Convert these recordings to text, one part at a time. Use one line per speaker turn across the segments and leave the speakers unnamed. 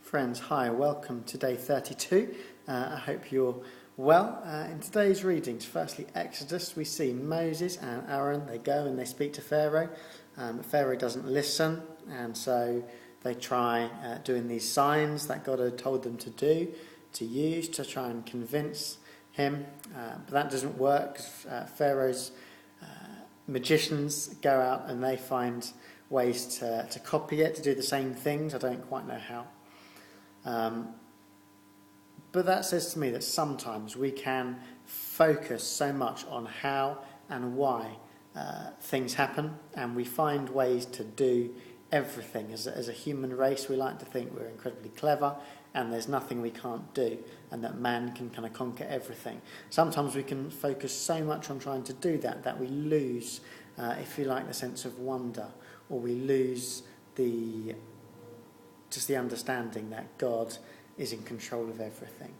Friends, hi, welcome to day 32. I hope you're well. In today's readings, firstly Exodus, we see Moses and Aaron, they go and they speak to Pharaoh. Pharaoh doesn't listen, and so they try doing these signs that God had told them to do, to use to try and convince him. But that doesn't work because Pharaoh's magicians go out and they find ways to copy it, to do the same things. I don't quite know how. But that says to me that sometimes we can focus so much on how and why things happen, and we find ways to do everything. As a human race, we like to think we're incredibly clever and there's nothing we can't do, and that man can kind of conquer everything. Sometimes we can focus so much on trying to do that we lose, if you like, the sense of wonder, or we lose the understanding that God is in control of everything.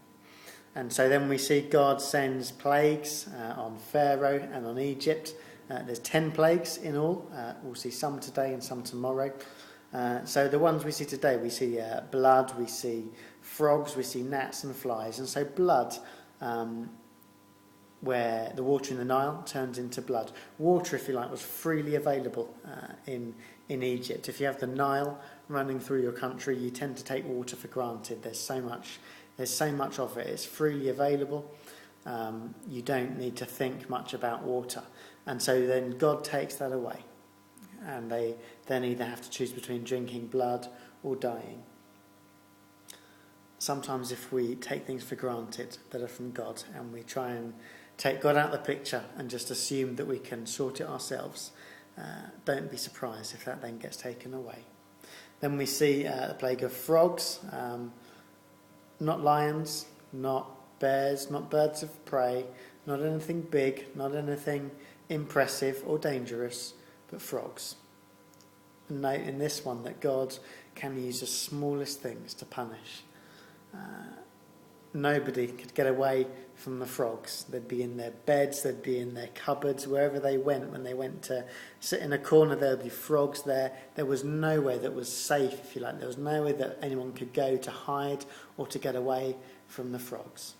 And so then we see God sends plagues on Pharaoh and on Egypt. There's 10 plagues in all. We'll see some today and some tomorrow. So the ones we see today, we see blood, we see frogs, we see gnats and flies. And so blood, where the water in the Nile turns into blood. Water, if you like, was freely available in Egypt. If you have the Nile running through your country, you tend to take water for granted. There's so much of it. It's freely available. You don't need to think much about water. And so then God takes that away. And they then either have to choose between drinking blood or dying. Sometimes if we take things for granted that are from God and we try and take God out of the picture and just assume that we can sort it ourselves, don't be surprised if that then gets taken away. Then we see the plague of frogs, not lions, not bears, not birds of prey, not anything big, not anything impressive or dangerous, but frogs. And note in this one that God can use the smallest things to punish. Nobody could get away from the frogs. They'd be in their beds, they'd be in their cupboards, wherever they went. When they went to sit in a corner, there would be frogs there. There was nowhere that was safe, if you like. There was nowhere that anyone could go to hide or to get away from the frogs.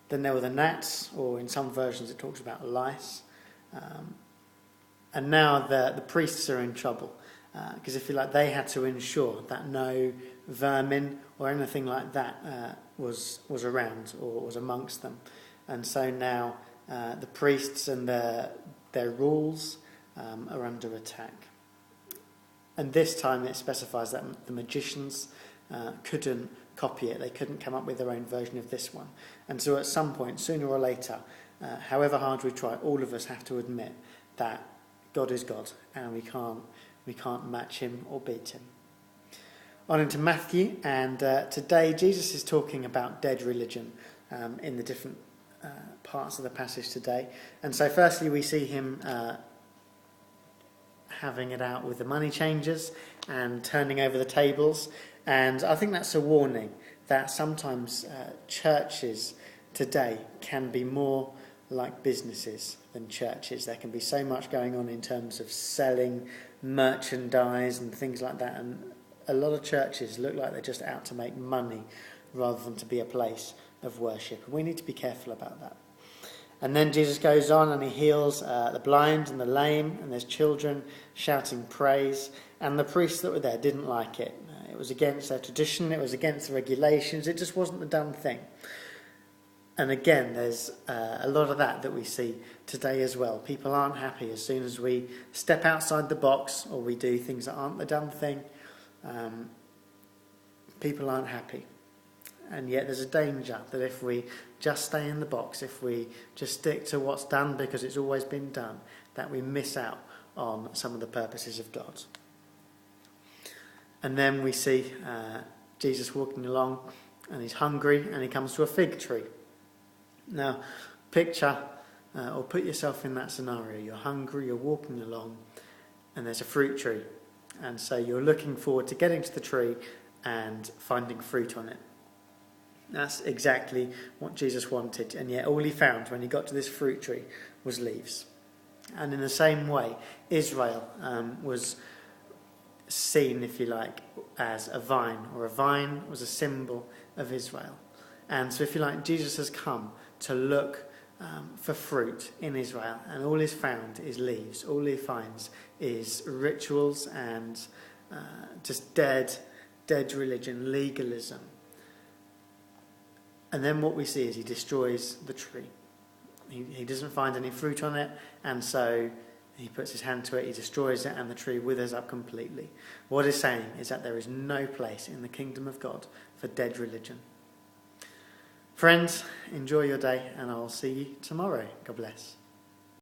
Then there were the gnats, or in some versions it talks about lice. And now the priests are in trouble. Because if you like, they had to ensure that no vermin or anything like that was around or was amongst them. And so now the priests and their rules are under attack. And this time it specifies that the magicians couldn't copy it. They couldn't come up with their own version of this one. And so at some point, sooner or later, however hard we try, all of us have to admit that God is God and we can't match him or beat him. On into Matthew, and today Jesus is talking about dead religion in the different parts of the passage today. And so firstly we see him having it out with the money changers and turning over the tables. And I think that's a warning that sometimes churches today can be more like businesses than churches. There can be so much going on in terms of selling merchandise and things like that, and a lot of churches look like they're just out to make money rather than to be a place of worship. And we need to be careful about that. And then Jesus goes on and he heals the blind and the lame, and there's children shouting praise, and the priests that were there didn't like it. It was against their tradition, it was against the regulations, it just wasn't the done thing. And again, there's a lot of that we see today as well. People aren't happy as soon as we step outside the box or we do things that aren't the done thing. People aren't happy. And yet there's a danger that if we just stay in the box, if we just stick to what's done because it's always been done, that we miss out on some of the purposes of God. And then we see Jesus walking along and he's hungry and he comes to a fig tree. Now, picture or put yourself in that scenario. You're hungry, you're walking along, and there's a fruit tree. And so you're looking forward to getting to the tree and finding fruit on it. That's exactly what Jesus wanted, and yet all he found when he got to this fruit tree was leaves. And in the same way, Israel was seen, if you like, as a vine, or a vine was a symbol of Israel. And so, if you like, Jesus has come to look for fruit in Israel, and all he's found is leaves. All he finds is rituals and just dead religion, legalism. And then what we see is he destroys the tree. He doesn't find any fruit on it, and so he puts his hand to it, he destroys it, and the tree withers up completely. What he's saying is that there is no place in the kingdom of God for dead religion. Friends, enjoy your day, and I'll see you tomorrow. God bless.